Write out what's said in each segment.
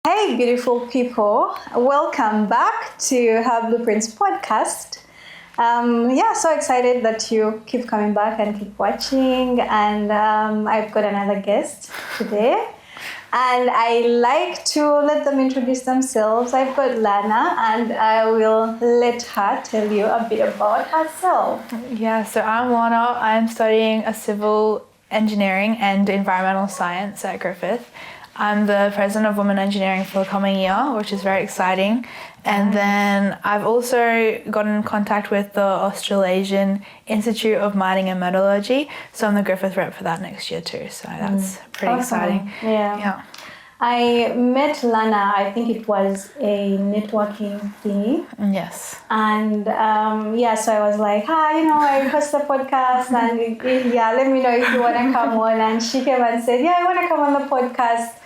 Hey, beautiful people. Welcome back to Her Blueprints podcast. So excited that you keep coming back and keep watching. And I've got another guest today. And I like to let them introduce themselves. I've got Lana, and I will let her tell you a bit about herself. Yeah, so I'm Lana. I'm studying a civil engineering and environmental science at Griffith. I'm the president of Women Engineering for the coming year, which is very exciting. And then I've also gotten in contact with the Australasian Institute of Mining and Metallurgy. So I'm the Griffith rep for that next year too. So that's pretty exciting. Yeah. I met Lana, I think it was a networking thingy. Yes. And so I was like, I host a podcast and let me know if you want to come on. And she came and said, I want to come on the podcast.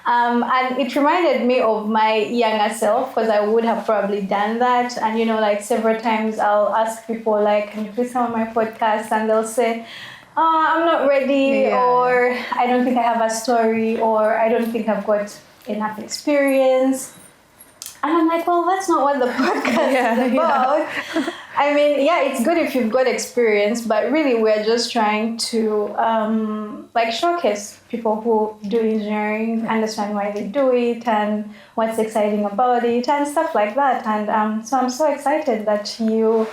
And it reminded me of my younger self because I would have probably done that. And, several times I'll ask people, can you please come on my podcast? And they'll say, I'm not ready, or I don't think I have a story, or I don't think I've got enough experience. And I'm like, well, that's not what the podcast is about. Yeah. I mean, it's good if you've got experience, but really we're just trying to showcase people who do engineering, understand why they do it and what's exciting about it and stuff like that. And so I'm so excited that you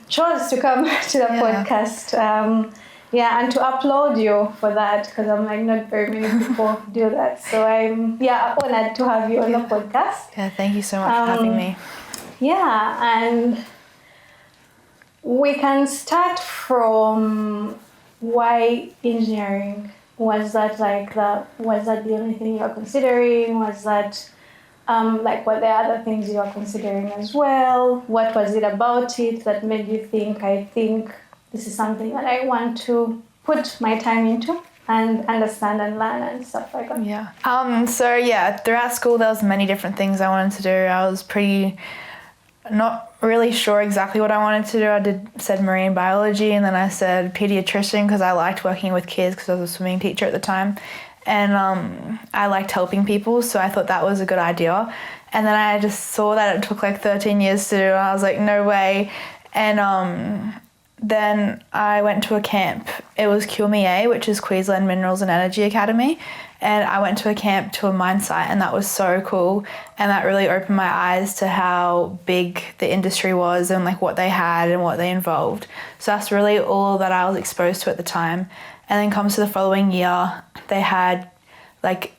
chose to come to the podcast. And to applaud you for that, because I'm not very many people do that. So I'm honored to have you on the podcast. Yeah, thank you so much for having me. Yeah, and we can start from why engineering. Was that the only thing you were considering? Was that were there other things you were considering as well? What was it about it that made you think, I think this is something that I want to put my time into and understand and learn and stuff like that? Yeah. Throughout school there was many different things I wanted to do. I was not really sure exactly what I wanted to do. I said marine biology, and then I said pediatrician because I liked working with kids because I was a swimming teacher at the time. And I liked helping people, so I thought that was a good idea. And then I just saw that it took 13 years to do, and I was like, no way. And then I went to a camp. It was QMEA, which is Queensland Minerals and Energy Academy. And I went to a camp to a mine site, and that was so cool. And that really opened my eyes to how big the industry was and what they had and what they involved. So that's really all that I was exposed to at the time. And then comes to the following year, they had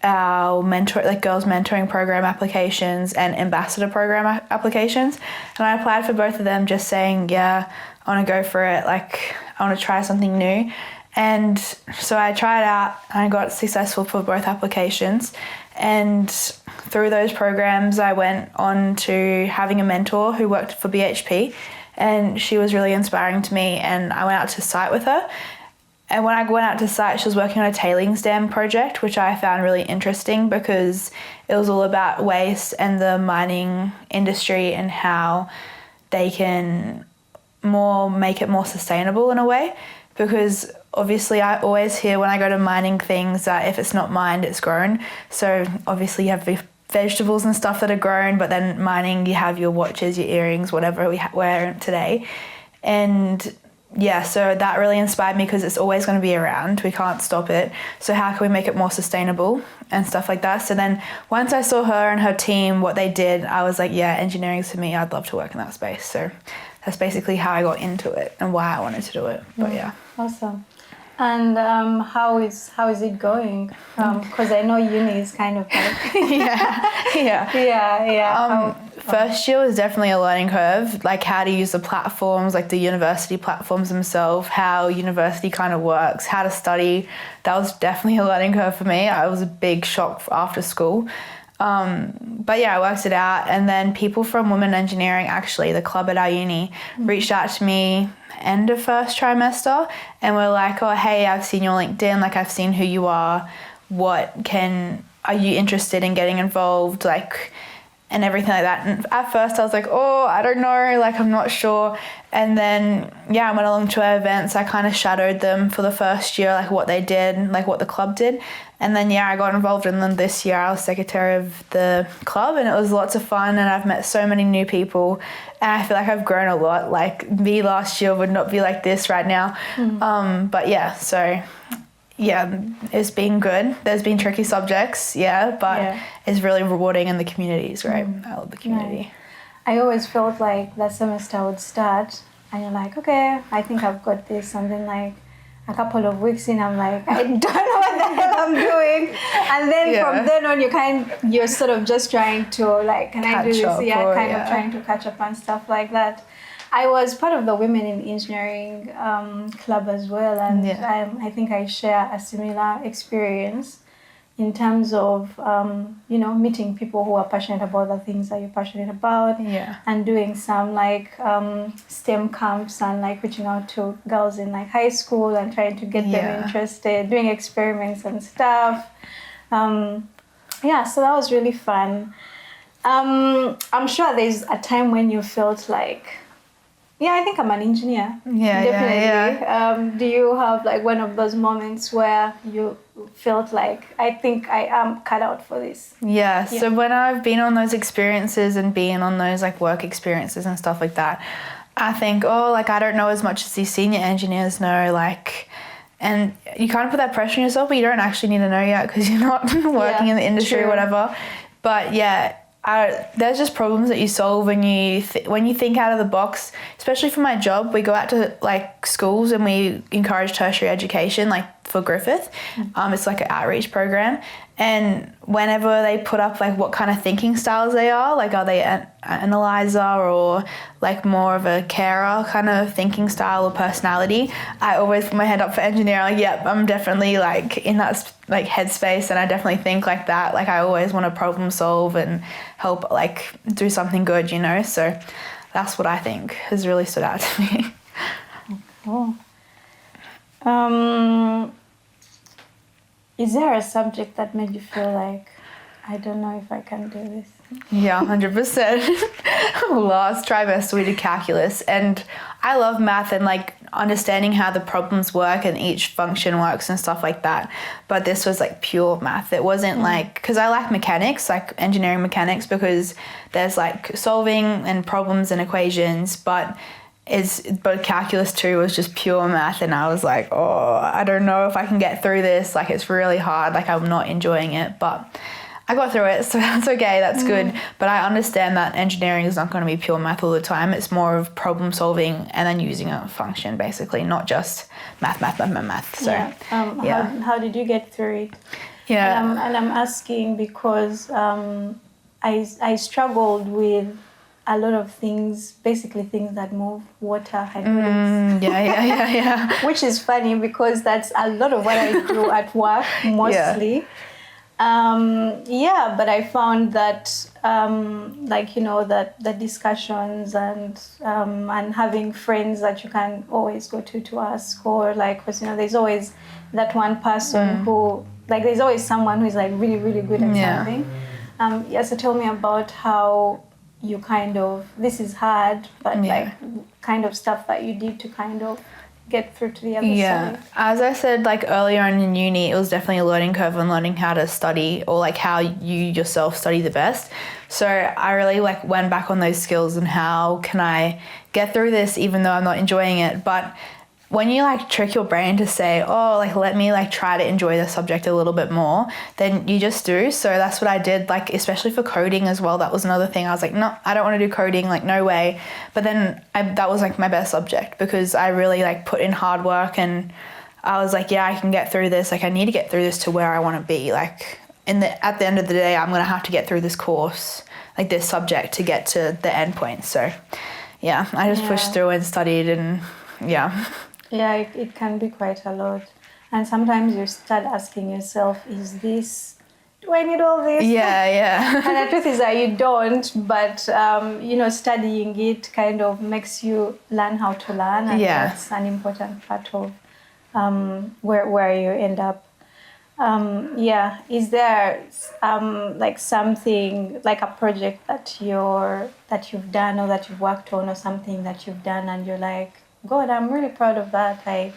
our girls mentoring program applications and ambassador program applications. And I applied for both of them just saying, I want to go for it. I want to try something new. And so I tried out and I got successful for both applications. And through those programs, I went on to having a mentor who worked for BHP, and she was really inspiring to me. And I went out to site with her. And when I went out to site, she was working on a tailings dam project, which I found really interesting because it was all about waste and the mining industry and how they can make it more sustainable in a way. Because obviously I always hear when I go to mining things that if it's not mined, it's grown. So obviously you have vegetables and stuff that are grown, but then mining, you have your watches, your earrings, whatever we wear today. And so that really inspired me because it's always going to be around. We can't stop it. So how can we make it more sustainable and stuff like that? So then once I saw her and her team, what they did, I was like, engineering's for me. I'd love to work in that space. So that's basically how I got into it and why I wanted to do it. But Awesome. And how is it going? Because I know uni is kind of first year was definitely a learning curve, how to use the platforms, the university platforms themselves, how university kind of works, how to study. That was definitely a learning curve for me. It was a big shock after school. I worked it out. And then people from Women Engineering, actually, the club at our uni, reached out to me end of first trimester and were like, oh, hey, I've seen your LinkedIn, I've seen who you are. Are you interested in getting involved? and everything like that. And at first I was like, oh, I don't know, like I'm not sure. And then, I went along to our events. I kind of shadowed them for the first year, like what they did, like what the club did. And then, I got involved in them this year. I was secretary of the club, and it was lots of fun, and I've met so many new people, and I feel like I've grown a lot. Like me last year would not be like this right now. But it's been good. There's been tricky subjects, but it's really rewarding, and the community is great. I love the community. Right. I always felt like that semester would start and you're like, okay, I think I've got this. And then like a couple of weeks in, I'm like, I don't know what the hell I'm doing. And then from then on, you're sort of just trying to like, can I do this? Of trying to catch up and stuff like that. I was part of the Women in Engineering club as well, and I think I share a similar experience in terms of, meeting people who are passionate about the things that you're passionate about, and doing some like STEM camps and like reaching out to girls in like high school and trying to get them interested, doing experiments and stuff. So that was really fun. I'm sure there's a time when you felt like, I think I'm an engineer. Definitely. Do you have like one of those moments where you felt like, I think I am cut out for this? So when I've been on those experiences and been on those like work experiences and stuff like that, I think, I don't know as much as these senior engineers know, like, and you kind of put that pressure on yourself, but you don't actually need to know yet because you're not working in the industry or whatever. But there's just problems that you solve when you think out of the box. Especially for my job, we go out to like schools and we encourage tertiary education, like for Griffith. It's like an outreach program, and whenever they put up like what kind of thinking styles they are they an analyzer or like more of a carer kind of thinking style or personality, I always put my hand up for engineering. Like, I'm definitely like in that like headspace, and I definitely think like that. Like I always want to problem solve and help like do something good, so that's what I think has really stood out to me. Cool. Is there a subject that made you feel like, I don't know if I can do this? 100%. Last trimester we did calculus, and I love math and like understanding how the problems work and each function works and stuff like that. But this was like pure math. It wasn't like, because I like mechanics, like engineering mechanics, because there's like solving and problems and equations, but calculus 2 was just pure math, and I was like, I don't know if I can get through this. Like it's really hard. Like I'm not enjoying it, but I got through it, so that's okay, that's good. But I understand that engineering is not going to be pure math all the time. It's more of problem solving and then using a function, basically, not just math. So, How did you get through it? And I'm asking because I struggled with a lot of things, basically things that move, water, hydraulics. Which is funny because that's a lot of what I do at work, mostly. But I found that that the discussions and having friends that you can always go to ask, or like, because there's always that one person who, like, there's always someone who's like really, really good at something. So tell me about how you kind of, this is hard, but like kind of stuff that you did to kind of get through to the other side. As I said like earlier on in uni, it was definitely a learning curve on learning how to study, or like how you yourself study the best. So I really like went back on those skills and how can I get through this even though I'm not enjoying it. But when you like trick your brain to say, let me like try to enjoy the subject a little bit more, then you just do. So that's what I did, like especially for coding as well. That was another thing. I was like, no, I don't want to do coding, like no way. But then that was like my best subject because I really like put in hard work, and I was like, I can get through this. Like I need to get through this to where I want to be. Like at the end of the day, I'm going to have to get through this course, like this subject, to get to the end point. So I just pushed through and studied, and it can be quite a lot. And sometimes you start asking yourself, do I need all this? And the truth is that you don't, but, studying it kind of makes you learn how to learn. And that's an important part of where you end up. Is there like something, like a project that you've done or that you've worked on, or something that you've done and you're like, God, I'm really proud of that. I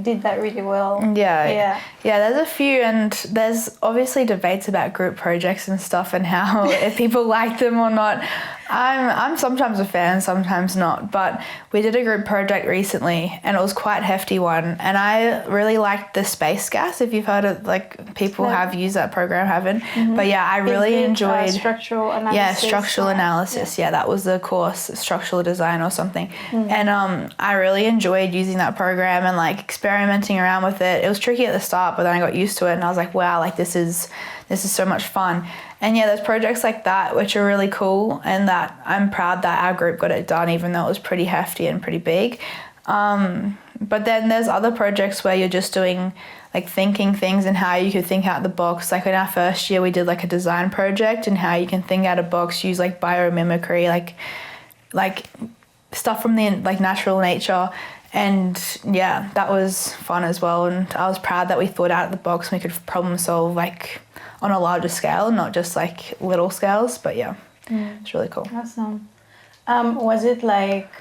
did that really well. Yeah, there's a few, and there's obviously debates about group projects and stuff and how if people like them or not. I'm sometimes a fan, sometimes not, but we did a group project recently and it was quite a hefty one, and I really liked the space gas. If you've heard of, like, people have used that program, haven't? But yeah, I really enjoyed structural analysis. Yeah, structural analysis. Yeah, that was the course, structural design or something. And I really enjoyed using that program and like experimenting around with it. It was tricky at the start, but then I got used to it and I was like, wow, like this is so much fun. And yeah, there's projects like that which are really cool, and that I'm proud that our group got it done, even though it was pretty hefty and pretty big. But then there's other projects where you're just doing like thinking things and how you could think out the box. Like in our first year, we did like a design project and how you can think out of the box, use like biomimicry, like stuff from the like natural nature. And yeah, that was fun as well. And I was proud that we thought out of the box and we could problem solve like on a larger scale, not just like little scales. But yeah, it's really cool. Awesome. Was it like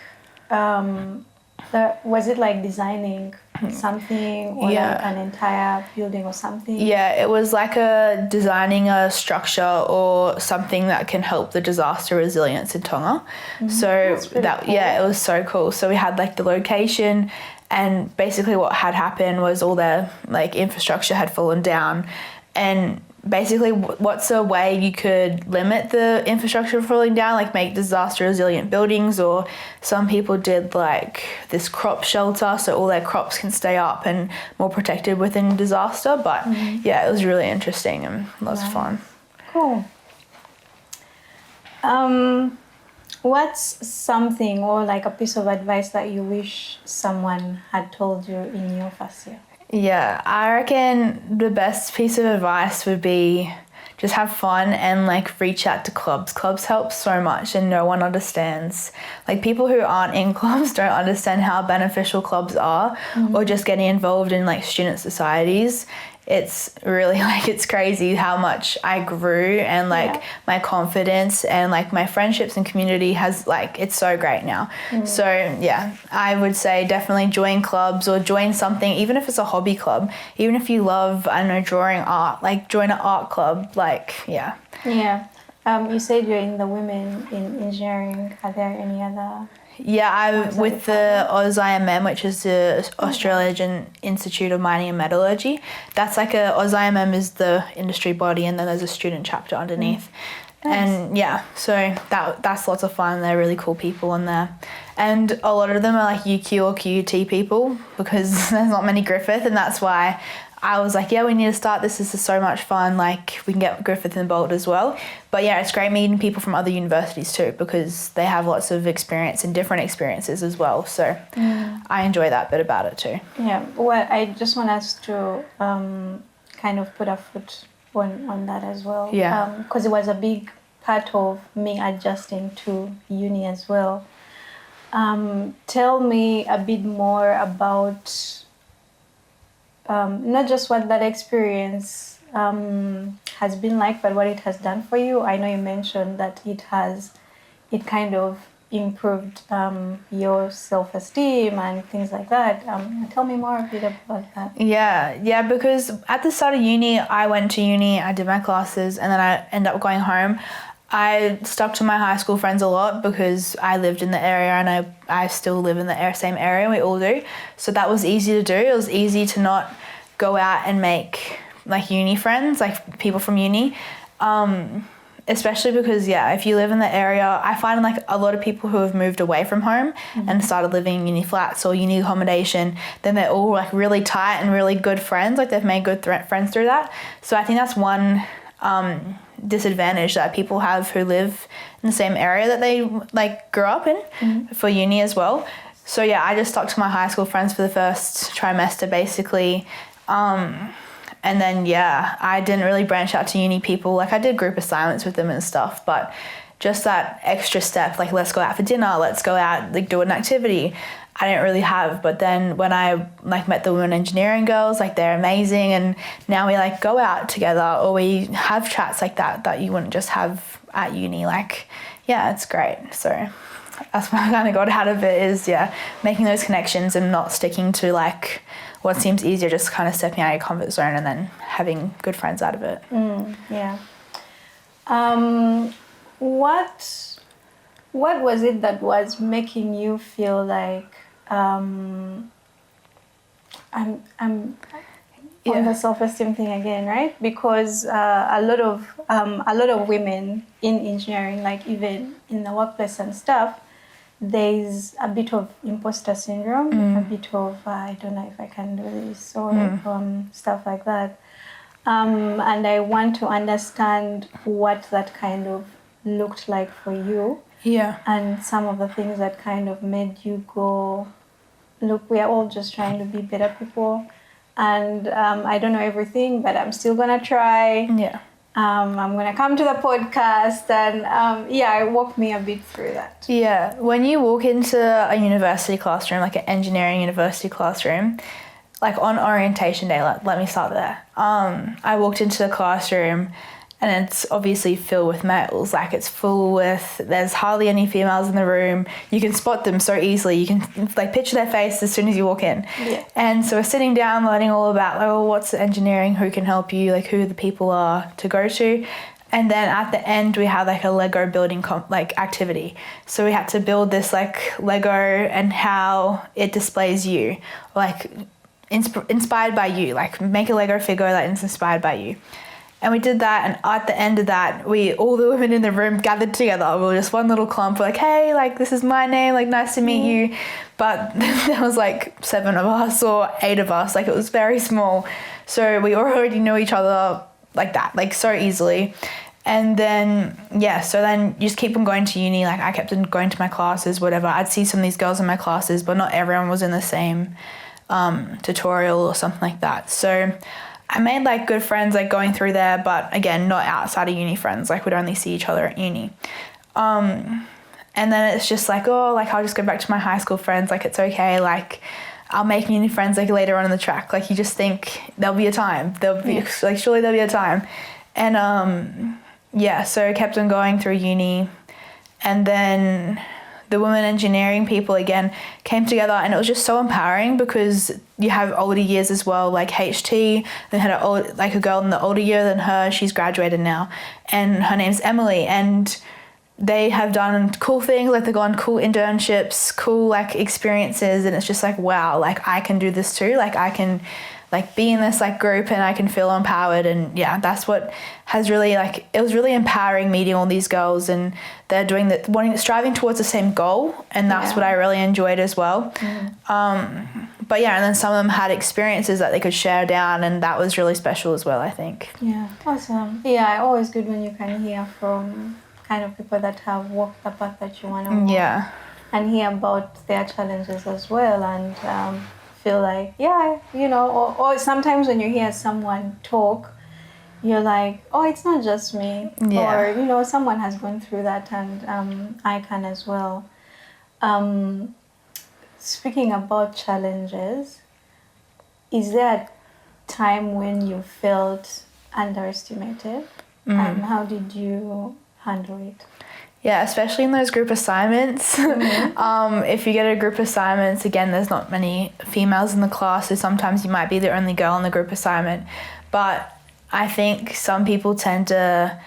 designing something or like an entire building or something? Yeah, it was like designing a structure or something that can help the disaster resilience in Tonga. So that cool. Yeah, it was so cool. So we had like the location, and basically what had happened was all the like infrastructure had fallen down, and basically what's a way you could limit the infrastructure falling down, like make disaster resilient buildings, or some people did like this crop shelter so all their crops can stay up and more protected within disaster. But yeah, it was really interesting and lots of fun. Cool. What's something or like a piece of advice that you wish someone had told you in your first year? Yeah, I reckon the best piece of advice would be just have fun and like reach out to clubs. Clubs help so much and no one understands. Like people who aren't in clubs don't understand how beneficial clubs are, or just getting involved in like student societies. It's really like, it's crazy how much I grew and like my confidence and like my friendships and community has like, it's so great now. So yeah, I would say definitely join clubs or join something, even if it's a hobby club, even if you love, I don't know, drawing art, like join an art club, like, yeah. Yeah. You said you're in the Women in Engineering. Are there any other? Yeah, I'm with the AusIMM, which is the Australian Institute of Mining and Metallurgy. That's like AusIMM is the industry body, and then there's a student chapter underneath. Nice. And yeah, so that's lots of fun. They're really cool people in there. And a lot of them are like UQ or QUT people, because there's not many Griffith, and that's why I was like, yeah, we need to start this. This is so much fun. Like, we can get Griffith involved as well. But yeah, it's great meeting people from other universities too, because they have lots of experience and different experiences as well. So I enjoy that bit about it too. Yeah, well, I just want us to kind of put a foot on that as well. Yeah. Because it was a big part of me adjusting to uni as well. Tell me a bit more about not just what that experience has been like, but what it has done for you. I know you mentioned that it kind of improved your self-esteem and things like that. Tell me more a bit about that. Yeah, because at the start of uni, I went to uni, I did my classes, and then I ended up going home. I stuck to my high school friends a lot because I lived in the area, and I still live in the same area, we all do. So that was easy to do. It was easy to not go out and make like uni friends, like people from uni. Especially because, yeah, if you live in the area, I find like a lot of people who have moved away from home and started living in uni flats or uni accommodation, then they're all like really tight and really good friends. Like they've made good friends through that. So I think that's one disadvantage that people have who live in the same area that they like grew up in for uni as well. So yeah, I just stuck to my high school friends for the first trimester basically. And then, yeah, I didn't really branch out to uni people. Like I did group assignments with them and stuff, but just that extra step, like let's go out for dinner, let's go out, like do an activity. I didn't really have. But then when I like met the women engineering girls, like they're amazing, and now we like go out together, or we have chats like that you wouldn't just have at uni. Like, yeah, it's great. So that's what I kind of got out of it, is making those connections and not sticking to like what seems easier, just kind of stepping out of your comfort zone and then having good friends out of it. What was it that was making you feel like I'm on the self-esteem thing again, right? Because a lot of women in engineering, like even in the workplace and stuff, there's a bit of imposter syndrome, a bit of I don't know if I can do this, or stuff like that. And I want to understand what that kind of looked like for you. Yeah. And some of the things that kind of made you go, look, we are all just trying to be better people. And I don't know everything, but I'm still going to try. Yeah. I'm going to come to the podcast, and walk me a bit through that. Yeah. When you walk into a university classroom, like an engineering university classroom, like on orientation day, let me start there. I walked into the classroom and it's obviously filled with males. Like there's hardly any females in the room. You can spot them so easily. You can like picture their face as soon as you walk in. Yeah. And so we're sitting down learning all about like, what's engineering, who can help you, like who the people are to go to. And then at the end we had like a Lego building activity. So we had to build this like Lego and how it displays you, like inspired by you, like make a Lego figure that is inspired by you. And we did that, and at the end of that, all the women in the room gathered together. We were just one little clump. We're like, hey, like, this is my name, like, nice to meet you. But there was like 7 of us or 8 of us. Like, it was very small. So we already knew each other like that, like so easily. And then, so then you just keep on going to uni. Like, I kept on going to my classes, whatever. I'd see some of these girls in my classes, but not everyone was in the same tutorial or something like that. So I made like good friends like going through there, but again, not outside of uni friends. Like we'd only see each other at uni. And then it's just like, I'll just go back to my high school friends. Like it's okay. Like I'll make uni friends like later on in the track. Like you just think there'll be a time. Like surely there'll be a time. And so I kept on going through uni, and then the women engineering people again came together, and it was just so empowering because you have older years as well, like HT, then had a girl in the older year than her. She's graduated now, and her name's Emily, and they have done cool things, like they've gone cool internships, cool like experiences, and it's just like, wow, like I can do this too. Like I can like be in this like group and I can feel empowered. And that's what has really like, it was really empowering meeting all these girls, and they're doing striving towards the same goal, and that's what I really enjoyed as well. But and then some of them had experiences that they could share down, and that was really special as well, I think. Yeah, awesome. Yeah, always good when you can hear from kind of people that have walked the path that you want to walk. Yeah. And hear about their challenges as well, and feel like, or sometimes when you hear someone talk, you're like, oh, it's not just me. Yeah. Or, someone has gone through that, and I can as well. Speaking about challenges, is there a time when you felt underestimated? And how did you handle it? Yeah, especially in those group assignments. If you get a group assignments, again, there's not many females in the class, so sometimes you might be the only girl in the group assignment. But I think some people tend to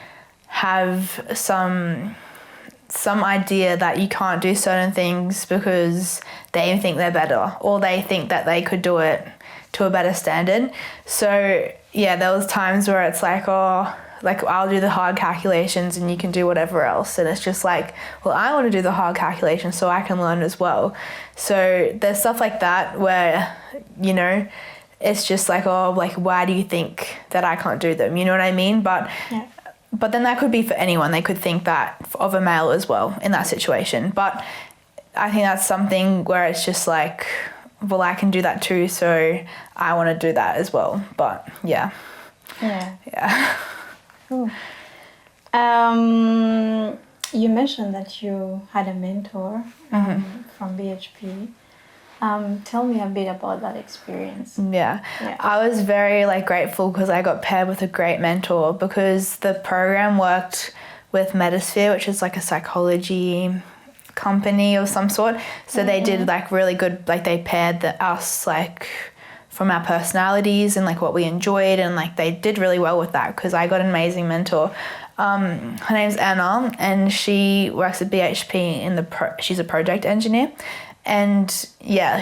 have some idea that you can't do certain things because they think they're better, or they think that they could do it to a better standard. So there was times where it's like, I'll do the hard calculations and you can do whatever else. And it's just like, well, I want to do the hard calculations so I can learn as well. So there's stuff like that where, it's just like, why do you think that I can't do them? You know what I mean? But then that could be for anyone. They could think that of a male as well in that situation. But I think that's something where it's just like, well, I can do that too, so I want to do that as well. But yeah. Cool. You mentioned that you had a mentor from BHP. Tell me a bit about that experience. Yeah. I was very grateful because I got paired with a great mentor, because the program worked with Metasphere, which is a psychology company of some sort. So they did really good, they paired us from our personalities and what we enjoyed, and they did really well with that because I got an amazing mentor. Her name's Anna, and she works at BHP she's a project engineer. And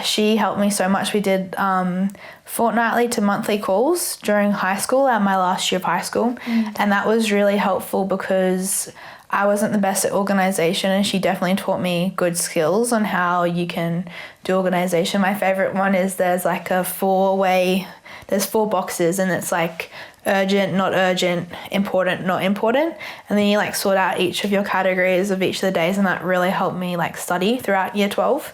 she helped me so much. We did fortnightly to monthly calls during high school, at my last year of high school. And that was really helpful because I wasn't the best at organisation, and she definitely taught me good skills on how you can do organisation. My favourite one is there's there's 4 boxes, and it's urgent, not urgent, important, not important. And then you sort out each of your categories of each of the days, and that really helped me study throughout year 12.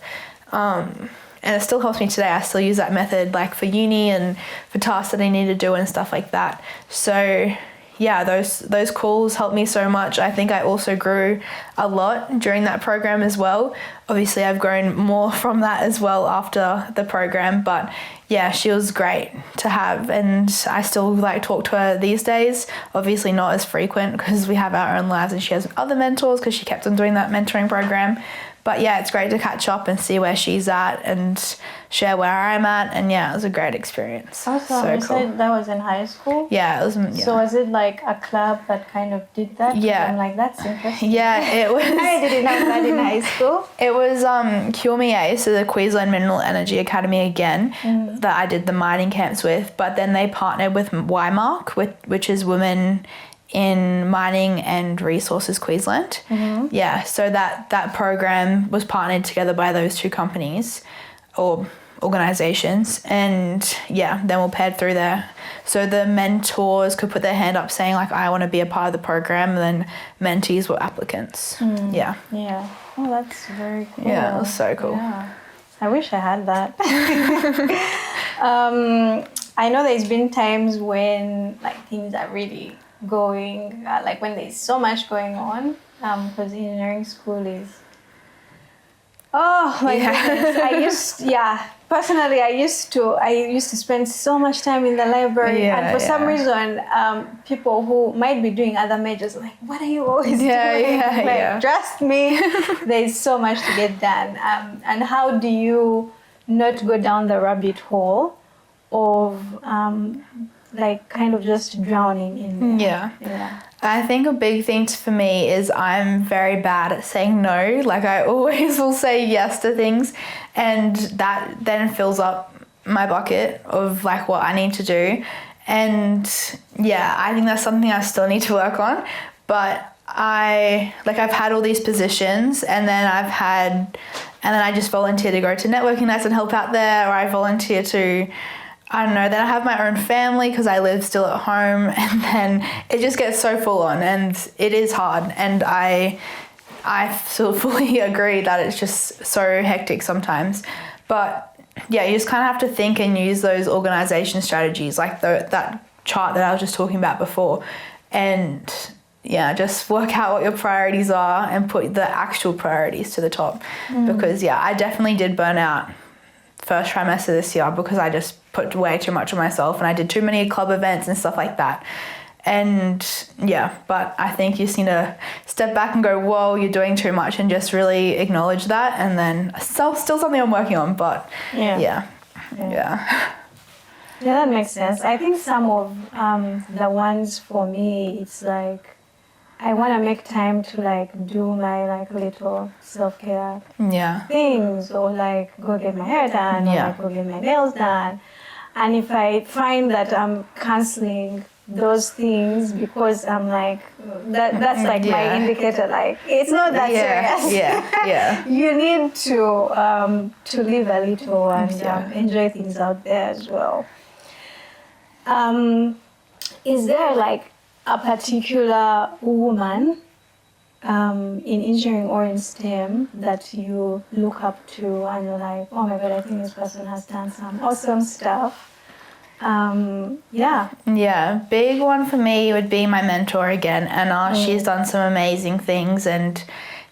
And it still helps me today. I still use that method for uni and for tasks that I need to do and stuff like that. So yeah, those calls helped me so much. I think I also grew a lot during that program as well. Obviously, I've grown more from that as well after the program, but yeah, she was great to have, and I still talk to her these days. Obviously not as frequent because we have our own lives, and she has other mentors because she kept on doing that mentoring program. But yeah, it's great to catch up and see where she's at and share where I'm at. And yeah, it was a great experience. Awesome. So you cool. said that was in high school? Yeah, it was. Yeah. So was it a club that kind of did that? Yeah. I'm that's interesting. Yeah, it was. I didn't know that in high school. It was QMEA, so the Queensland Mineral Energy Academy again, that I did the mining camps with. But then they partnered with YMARC, which is Women in Mining and Resources Queensland. Yeah, so that program was partnered together by those 2 companies or organisations, and yeah, then we're paired through there. So the mentors could put their hand up saying I want to be a part of the program, and then mentees were applicants. Yeah. Oh, that's very cool. Yeah, it was so cool. Yeah. I wish I had that. I know there's been times when things are really going, when there's so much going on, because engineering school is, oh my goodness. Personally, I used to spend so much time in the library, and for some reason, people who might be doing other majors are what are you always doing? Trust me, there's so much to get done. And how do you not go down the rabbit hole of kind of just drowning in there? Yeah. I think a big thing for me is I'm very bad at saying no. I always will say yes to things, and that then fills up my bucket of what I need to do. And yeah, I think that's something I still need to work on. But I've had all these positions, and then I just volunteer to go to networking nights and help out there, or I volunteer to, I don't know, then I have my own family because I live still at home, and then it just gets so full on, and it is hard. And I still fully agree that it's just so hectic sometimes. But yeah, you just kind of have to think and use those organisation strategies, that chart that I was just talking about before, and yeah, just work out what your priorities are and put the actual priorities to the top. Because yeah, I definitely did burn out first trimester this year because I just put way too much on myself, and I did too many club events and stuff like that. And yeah, but I think you just need to step back and go, whoa, you're doing too much, and just really acknowledge that. And then still something I'm working on, but yeah. Yeah, that makes sense. I think some of the ones for me, it's I want to make time to do my little self-care things, or go get my hair done, or go get my nails done. And if I find that I'm canceling those things because I'm that's my indicator, it's not that serious. You need to live a little and enjoy things out there as well. Is there a particular woman in engineering or in STEM that you look up to and you're oh my God, I think this person has done some awesome stuff? Big one for me would be my mentor again, Anna. She's done some amazing things, and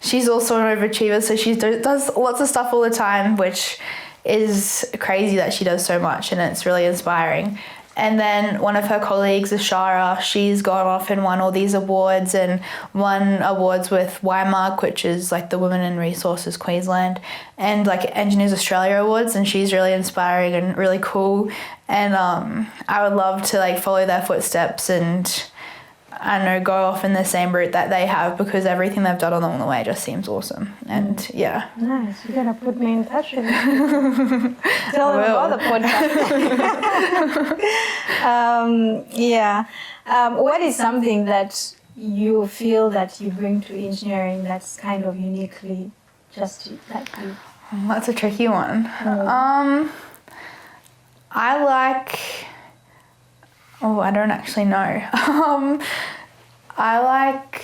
she's also an overachiever, so she does lots of stuff all the time, which is crazy that she does so much, and it's really inspiring. And then one of her colleagues, Ashara, she's gone off and won all these awards, and won awards with YMARC, which is like the Women in Resources Queensland, and like Engineers Australia awards, and she's really inspiring and really cool. And I would love to like follow their footsteps and, I don't know, go off in the same route that they have, because everything they've done along the way just seems awesome. And yeah. Nice. You're going to put me in touch with them. Tell them about the podcast. What is something that you feel that you bring to engineering that's kind of uniquely just like you? That's a tricky one. I like... Oh, I don't actually know. I like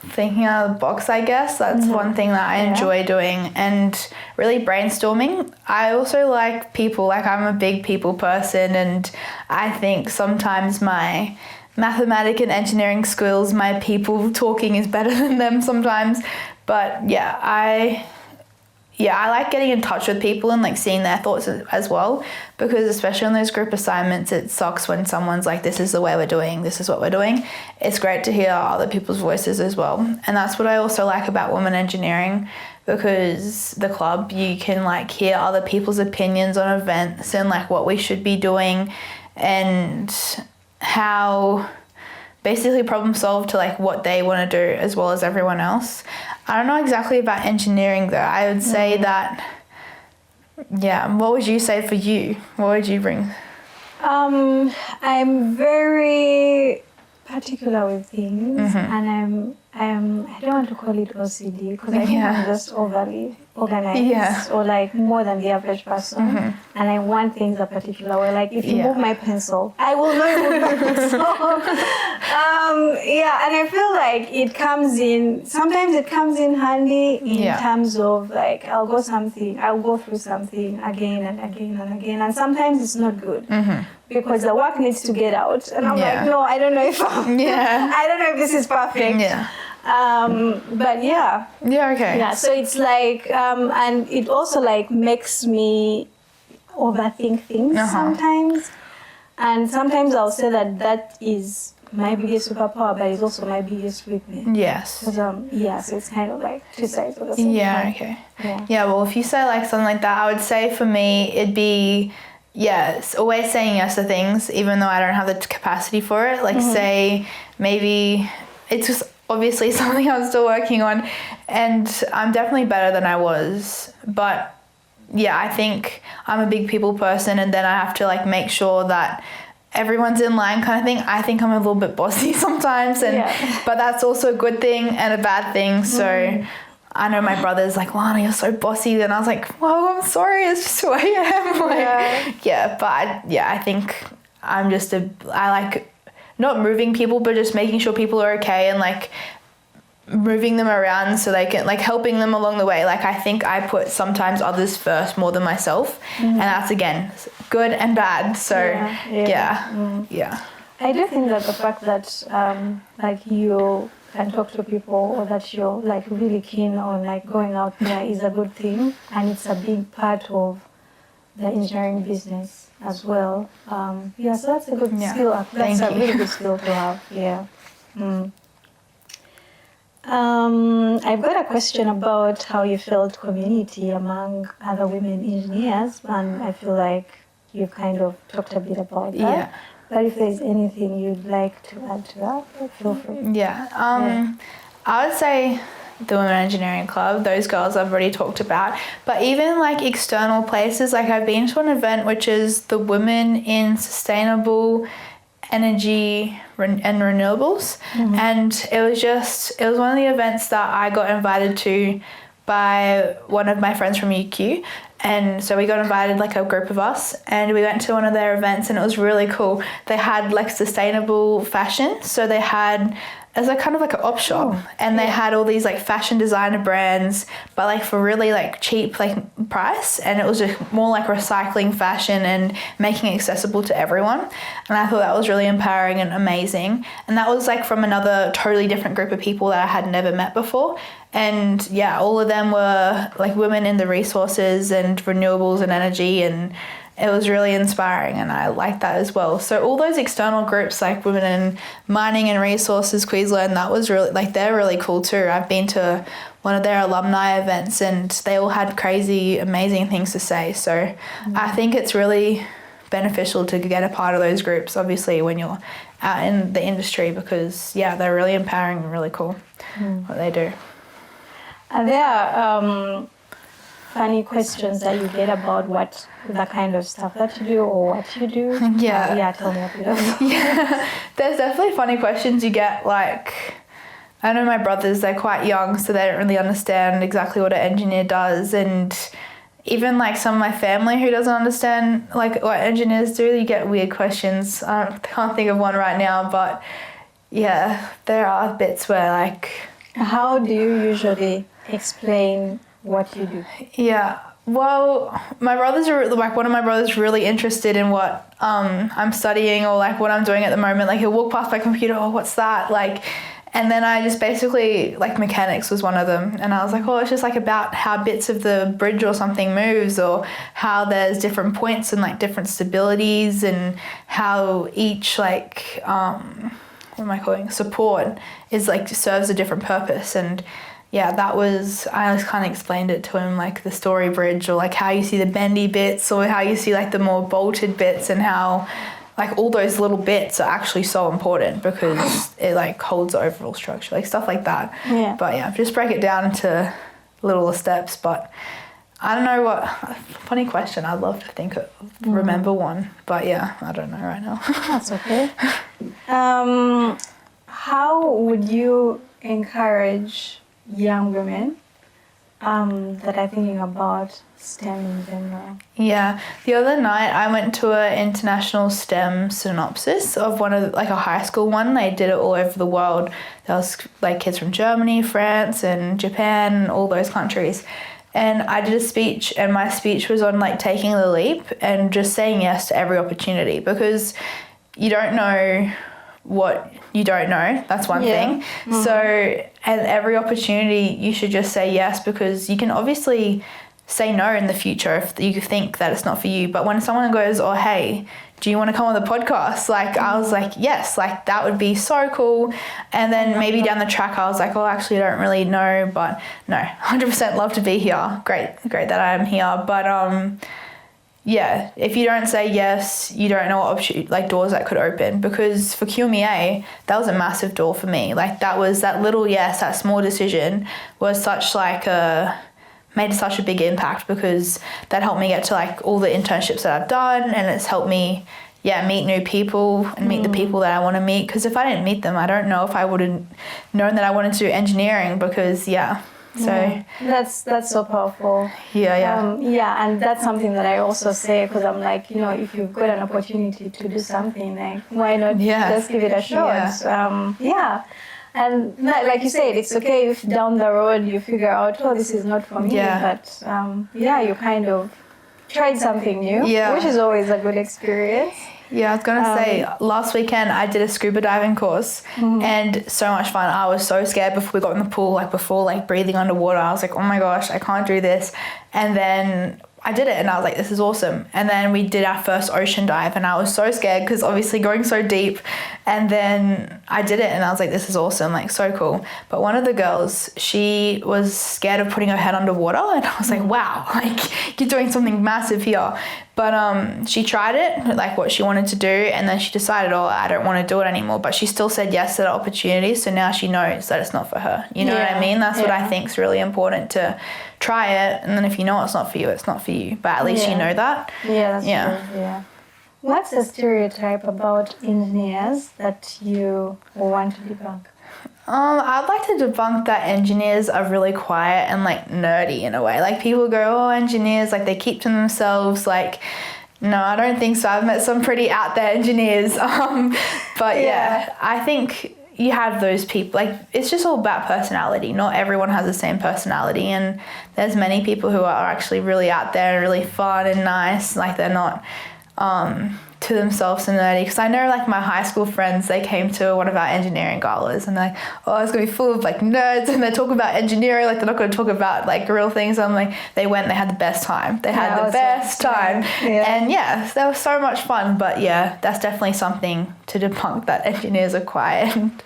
thinking out of the box, I guess. That's one thing that I enjoy doing, and really brainstorming. I also like people. Like, I'm a big people person, and I think sometimes my mathematic and engineering skills, my people talking is better than them sometimes. But yeah, I like getting in touch with people and like seeing their thoughts as well, because especially on those group assignments, it sucks when someone's like, this is the way we're doing, this is what we're doing. It's great to hear other people's voices as well. And that's what I also like about women engineering, because the club, you can like hear other people's opinions on events and like what we should be doing, and how basically problem solve to like what they want to do as well as everyone else. I don't know exactly about engineering though. I would say that, what would you say for you? What would you bring? I'm very particular with things, and I don't want to call it OCD, because I think I'm just overly organized, or like more than the average person, and I want things a particular way. Like if you move my pencil, I will not move my pencil. And I feel like sometimes it comes in handy in terms of like I'll go through something again and again and again, and sometimes it's not good. Because the work needs to get out, and I'm like, no, I don't know if I don't know if this is perfect. But so it's like, and it also like makes me overthink things sometimes, and sometimes I'll say that is my biggest superpower, but it's also my biggest weakness. Yes. So it's kind of like two sides of the same coin. Well, if you say like something like that, I would say for me it'd be it's always saying yes to things, even though I don't have the capacity for it. Like say maybe it's just obviously something I'm still working on, and I'm definitely better than I was. But I think I'm a big people person, and then I have to like make sure that everyone's in line kind of thing. I think I'm a little bit bossy sometimes, but that's also a good thing and a bad thing. So I know my brother's like, Lana, you're so bossy. And I was like, well, I'm sorry, it's just who I am. I think I'm just I like not moving people, but just making sure people are okay, and like moving them around so they can like helping them along the way. Like I think I put sometimes others first more than myself, and that's again good and bad. So I do think that the fact that like you can talk to people, or that you're like really keen on like going out there, is a good thing, and it's a big part of the engineering business as well. So that's a good skill. That's a really good skill to have. I've got a question about how you felt community among other women engineers, and I feel like you've kind of talked a bit about that. But if there's anything you'd like to add to that, feel free. I would say the Women Engineering Club, those girls I've already talked about. But even like external places, like I've been to an event which is the Women in Sustainable Energy and Renewables. And it was one of the events that I got invited to by one of my friends from UQ. And so we got invited, like a group of us, and we went to one of their events, and it was really cool. They had like sustainable fashion. So they had as a kind of like an op shop, and they had all these like fashion designer brands, but like for really like cheap like price, and it was just more like recycling fashion and making it accessible to everyone. And I thought that was really empowering and amazing. And that was like from another totally different group of people that I had never met before. And yeah, all of them were like women in the resources and renewables and energy, and it was really inspiring, and I liked that as well. So all those external groups like Women in Mining and Resources Queensland, that was really, like, they're really cool too. I've been to one of their alumni events and they all had crazy, amazing things to say. So I think it's really beneficial to get a part of those groups, obviously, when you're out in the industry, because, yeah, they're really empowering and really cool what they do. Are there funny questions that you get about what the kind of stuff that you do or what you do? Yeah. Tell me a bit of Yeah, there's definitely funny questions you get. Like, I know my brothers, they're quite young, so they don't really understand exactly what an engineer does. And even like some of my family who doesn't understand like what engineers do, you get weird questions. I can't think of one right now, but yeah, there are bits where like... How do you usually explain what you do? Yeah, well, my brothers are like, one of my brothers really interested in what I'm studying or like what I'm doing at the moment. Like, he'll walk past my computer, oh, what's that? Like, and then I just basically, like, mechanics was one of them, and I was like, oh, it's just like about how bits of the bridge or something moves, or how there's different points and like different stabilities, and how each like what am I calling, support is like serves a different purpose. And yeah, that was, I just kind of explained it to him, like the story bridge, or like how you see the bendy bits, or how you see like the more bolted bits, and how like all those little bits are actually so important because it like holds the overall structure, like stuff like that. Yeah. But yeah, just break it down into little steps. But I don't know what, funny question. I'd love to think of, remember one, but yeah, I don't know right now. That's okay. How would you encourage young women that are thinking about STEM in general? Yeah, the other night I went to an international STEM synopsis of one of like a high school one. They did it all over the world. There was like kids from Germany, France, and Japan, all those countries. And I did a speech, and my speech was on like taking the leap and just saying yes to every opportunity, because you don't know what you don't know. That's one thing. Mm-hmm. So, and every opportunity you should just say yes, because you can obviously say no in the future if you think that it's not for you. But when someone goes, oh, hey, do you want to come on the podcast? Like, I was like, yes, like that would be so cool. And then maybe down the track, I was like, oh, actually, I don't really know, but no, 100% love to be here. Great that I am here. But, yeah, if you don't say yes, you don't know what doors that could open. Because for QMEA, that was a massive door for me. Like, that was that little yes, that small decision was such like made such a big impact, because that helped me get to like all the internships that I've done, and it's helped me meet new people and meet the people that I want to meet. Because if I didn't meet them, I don't know if I would have known that I wanted to do engineering, because that's so powerful. Yeah, and that's something that I also say, because I'm like, you know, if you've got an opportunity to do something, like, why not just give it a shot? And like you said, it's okay if down the road you figure out, oh, this is not for me, but you kind of tried something new, which is always a good experience. Yeah, I was going to say, last weekend I did a scuba diving course, and so much fun. I was so scared before we got in the pool, like before like breathing underwater. I was like, oh my gosh, I can't do this. And then I did it, and I was like, this is awesome. And then we did our first ocean dive, and I was so scared because obviously going so deep. And then I did it, and I was like, this is awesome, like so cool. But one of the girls, she was scared of putting her head underwater, and I was like, wow, like you're doing something massive here. But she tried it, like what she wanted to do, and then she decided, oh, I don't want to do it anymore. But she still said yes to the opportunity, so now she knows that it's not for her. You know what I mean? That's what I think is really important, to try it, and then if you know it's not for you, it's not for you. But at least you know that. Yeah, that's true. Yeah. What's the stereotype about engineers that you want to debunk? I'd like to debunk that engineers are really quiet and like nerdy in a way. Like people go, oh, engineers, like they keep to themselves. Like, no, I don't think so. I've met some pretty out there engineers. But I think you have those people, like, it's just all about personality. Not everyone has the same personality, and there's many people who are actually really out there and really fun and nice, like they're not to themselves and nerdy. Because I know, like, my high school friends, they came to one of our engineering galas and they're like, oh, it's gonna be full of like nerds, and they talk about engineering, like they're not gonna talk about like real things. I'm like, they went, they had the best time. They had the best time. Yeah. And yeah, that was so much fun. But yeah, that's definitely something to debunk, that engineers are quiet and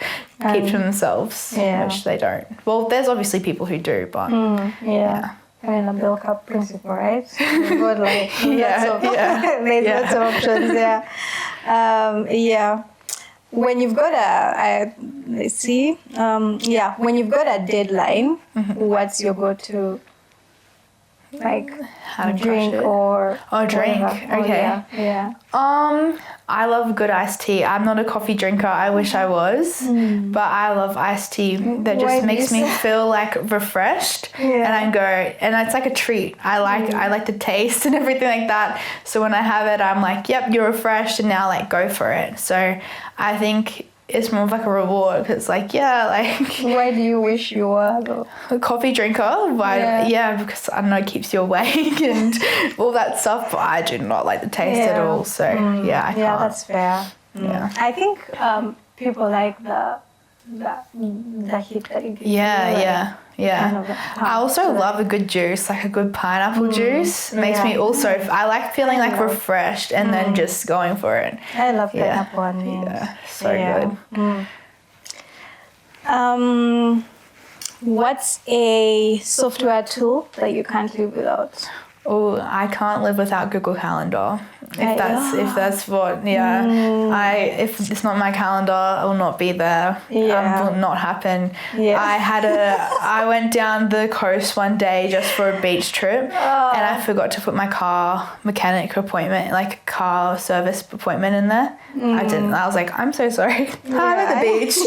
keep to themselves, which they don't. Well, there's obviously people who do, but yeah. I mean, the Bill Cup principle, right? You've got like lots of options. When you've got when you've got a deadline, what's your go-to, like, drink or drink? Whatever. Okay. I love good iced tea. I'm not a coffee drinker. I wish I was, but I love iced tea. That just makes me feel like refreshed, and I go, and it's like a treat. I like the taste and everything like that. So when I have it, I'm like, yep, you're refreshed, and now like go for it. So I think it's more of like a reward, because like, why do you wish you were a coffee drinker? Because I don't know, it keeps you awake and all that stuff, but I do not like the taste at all, so I can't. That's fair. I think people like the heat that it gives kind of I also love a good juice, like a good pineapple juice. Makes me also, I like feeling like refreshed and then just going for it. I love pineapple onions. So good. What's a software tool that you can't live without? Oh, I can't live without Google Calendar. If that's what, if it's not my calendar, I will not be there. Will not happen. I went down the coast one day just for a beach trip, and I forgot to put my car mechanic appointment, like car service appointment in there. I didn't. I was like, I'm so sorry. I'm at the beach.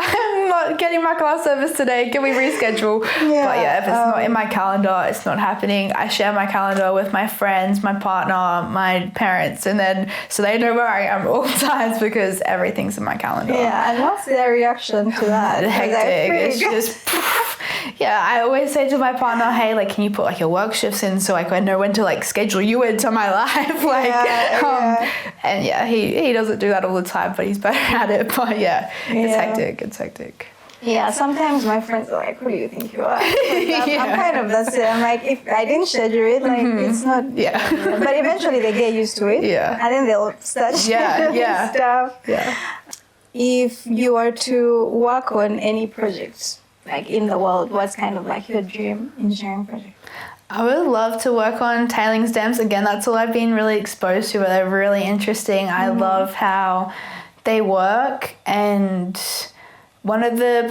I'm not getting my car service today. Can we reschedule? But if it's not in my calendar, it's not happening. I share my calendar with my friends, my partner, my parents, and then so they know where I am at all times, because everything's in my calendar. And what's their reaction to that? Hectic. It's just I always say to my partner, hey, like, can you put like your work shifts in, so like I know when to like schedule you into my life, and he doesn't do that all the time, but he's better at it. But it's hectic. Yeah, sometimes my friends are like, who do you think you are? I'm kind of the same. I'm like, if I didn't schedule it, like, it's not... But eventually they get used to it. And then they'll start scheduling stuff. If you were to work on any project, like, in the world, what's kind of like your dream engineering project? I would love to work on tailings dams. Again, that's all I've been really exposed to, but they're really interesting. I love how they work, and... one of the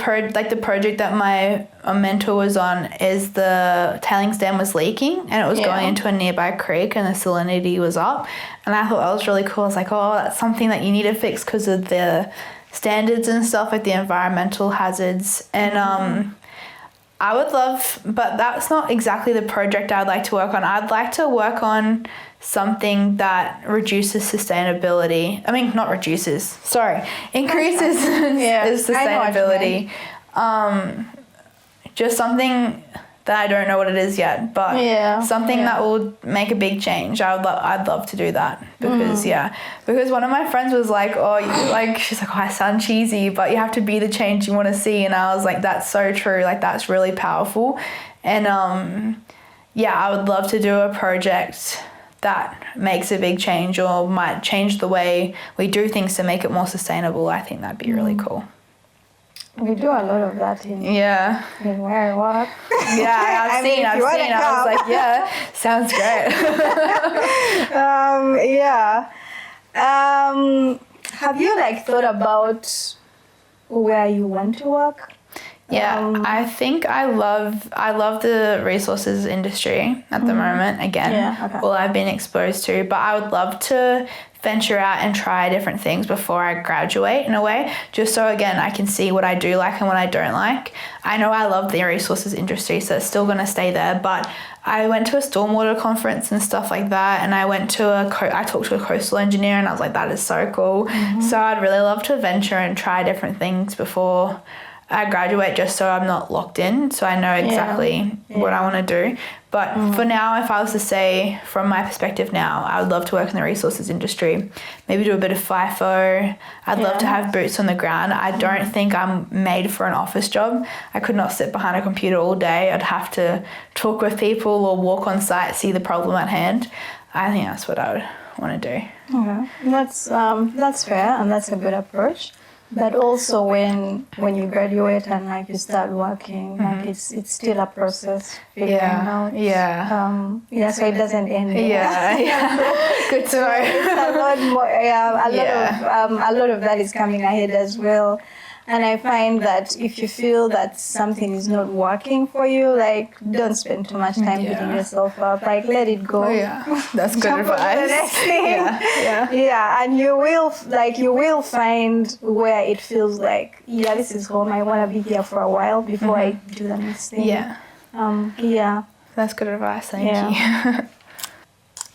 project that my mentor was on is the tailings dam was leaking, and it was going into a nearby creek, and the salinity was up, and I thought that was really cool. I was like, oh, that's something that you need to fix because of the standards and stuff, like the environmental hazards. And I would love, but that's not exactly the project I'd like to work on. I'd like to work on something that reduces sustainability. I mean, not reduces, sorry, increases sustainability. Just something that I don't know what it is yet, but something that will make a big change. I'd love to do that, because because one of my friends was like, she's like, oh, I sound cheesy, but you have to be the change you want to see. And I was like, that's so true. Like, that's really powerful. And I would love to do a project that makes a big change, or might change the way we do things to make it more sustainable. I think that'd be really cool. We do a lot of that in where I work. I've seen. I was like, sounds great. Have you like thought about where you want to work? I think I love the resources industry at the moment. Again, all I've been exposed to, but I would love to venture out and try different things before I graduate, in a way, just so again I can see what I do like and what I don't like. I know I love the resources industry, so it's still going to stay there, but I went to a stormwater conference and stuff like that, and I talked to a coastal engineer, and I was like, that is so cool. So I'd really love to venture and try different things before I graduate, just so I'm not locked in, so I know exactly what I want to do. But for now, if I was to say from my perspective now, I would love to work in the resources industry, maybe do a bit of FIFO. I'd love to have boots on the ground. I don't think I'm made for an office job. I could not sit behind a computer all day. I'd have to talk with people or walk on site, see the problem at hand. I think that's what I would want to do. Okay. That's fair, and that's a good approach. But also when you graduate and like you start working, like it's still a process figuring out. So it doesn't end there. Good to know. It's a lot more. A lot of that is coming ahead as well. And I find that if you feel that something is not working for you, like don't spend too much time beating yourself up. Like let it go. That's good advice. The next thing. And you will find where it feels like, this is home. I want to be here for a while before I do the next thing. That's good advice. Thank you.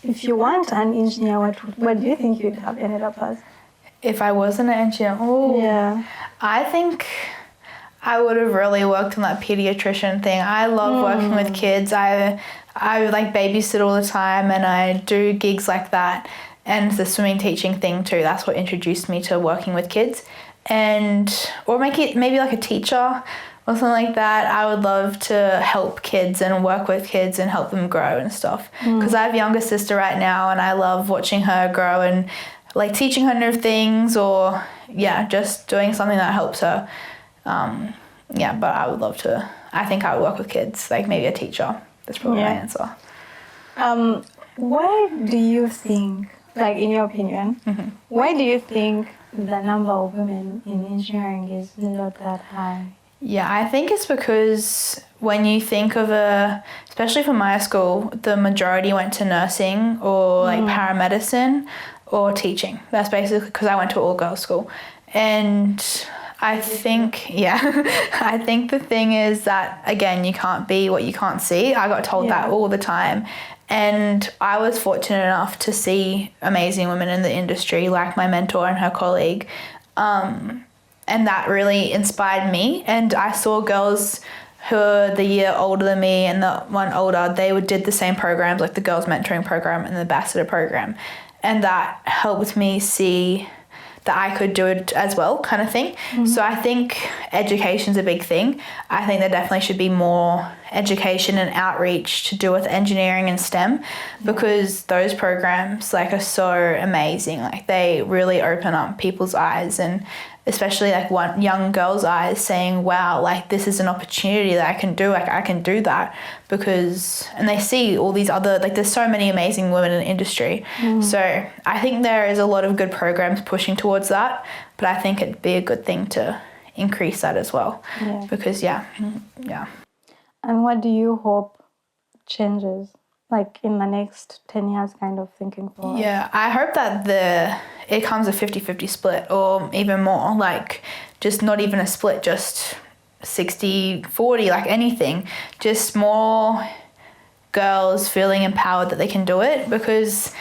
If you weren't an engineer, what do you think you'd have ended up as? If I wasn't an engineer, I think I would have really worked on that pediatrician thing. I love working with kids. I like babysit all the time, and I do gigs like that, and the swimming teaching thing too. That's what introduced me to working with kids, or make it maybe like a teacher or something like that. I would love to help kids and work with kids and help them grow and stuff. Because I have a younger sister right now, and I love watching her grow and like teaching her new things, or just doing something that helps her. But I would love to. I think I would work with kids, like maybe a teacher. That's probably my answer. Why do you think, like in your opinion, why do you think the number of women in engineering is not that high? I think it's because when you think of especially for my school, the majority went to nursing or like paramedicine or teaching. That's basically because I went to an all-girls school. And I think, I think the thing is that, again, you can't be what you can't see. I got told that all the time. And I was fortunate enough to see amazing women in the industry, like my mentor and her colleague. And that really inspired me. And I saw girls who are the year older than me and the one older, they did the same programs, like the girls mentoring program and the ambassador program. And that helped me see that I could do it as well, kind of thing. So I think education's a big thing. I think there definitely should be more education and outreach to do with engineering and STEM, because those programs like are so amazing. Like they really open up people's eyes, and especially like one young girl's eyes, saying, wow, like this is an opportunity that I can do, like I can do that, and they see all these other, like there's so many amazing women in the industry. So I think there is a lot of good programs pushing towards that, but I think it'd be a good thing to increase that as well. Because And what do you hope changes, like in the next 10 years, kind of thinking forward? I hope that it comes a 50-50 split, or even more, like just not even a split, just 60-40, like anything, just more girls feeling empowered that they can do it. Because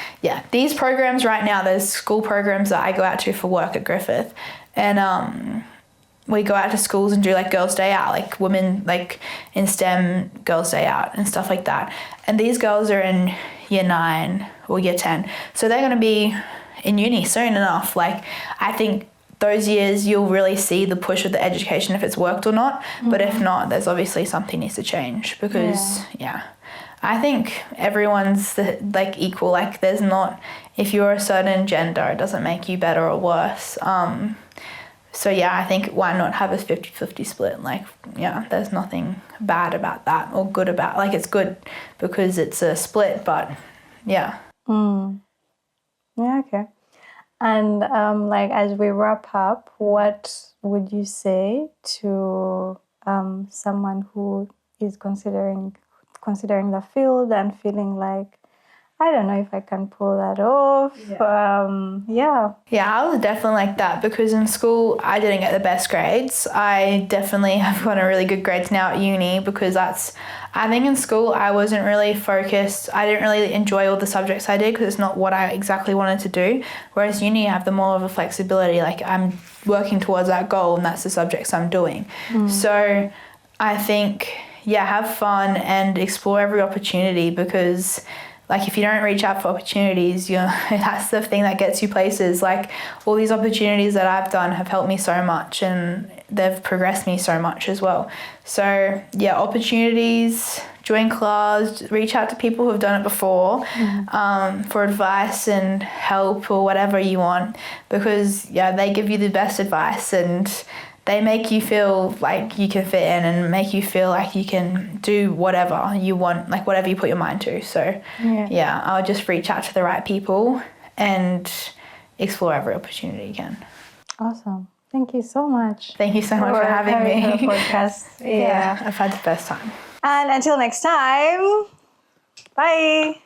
these programs right now, there's school programs that I go out to for work at Griffith, and we go out to schools and do like girls' day out, like women, like in STEM girls' day out and stuff like that. And these girls are in year 9 or year 10. So they're going to be in uni soon enough. Like I think those years you'll really see the push of the education, if it's worked or not. But if not, there's obviously something needs to change, because I think everyone's like equal. Like there's not, if you're a certain gender, it doesn't make you better or worse. So I think why not have a 50-50 split? Like, there's nothing bad about that or good about, like it's good because it's a split, but okay. And like as we wrap up, what would you say to someone who is considering the field and feeling like, I don't know if I can pull that off. I was definitely like that, because in school I didn't get the best grades. I definitely have gotten really good grades now at uni, because I think in school I wasn't really focused. I didn't really enjoy all the subjects I did because it's not what I exactly wanted to do. Whereas uni, I have the more of a flexibility. Like I'm working towards that goal and that's the subjects I'm doing. So I think, have fun and explore every opportunity, because like if you don't reach out for opportunities, that's the thing that gets you places. Like all these opportunities that I've done have helped me so much and they've progressed me so much as well. So opportunities, join clubs, reach out to people who've done it before for advice and help or whatever you want, because they give you the best advice and they make you feel like you can fit in and make you feel like you can do whatever you want, like whatever you put your mind to. So I'll just reach out to the right people and explore every opportunity you can. Awesome. Thank you so much. Thank you so much for having me. The podcast. I've had the best time. And until next time, bye.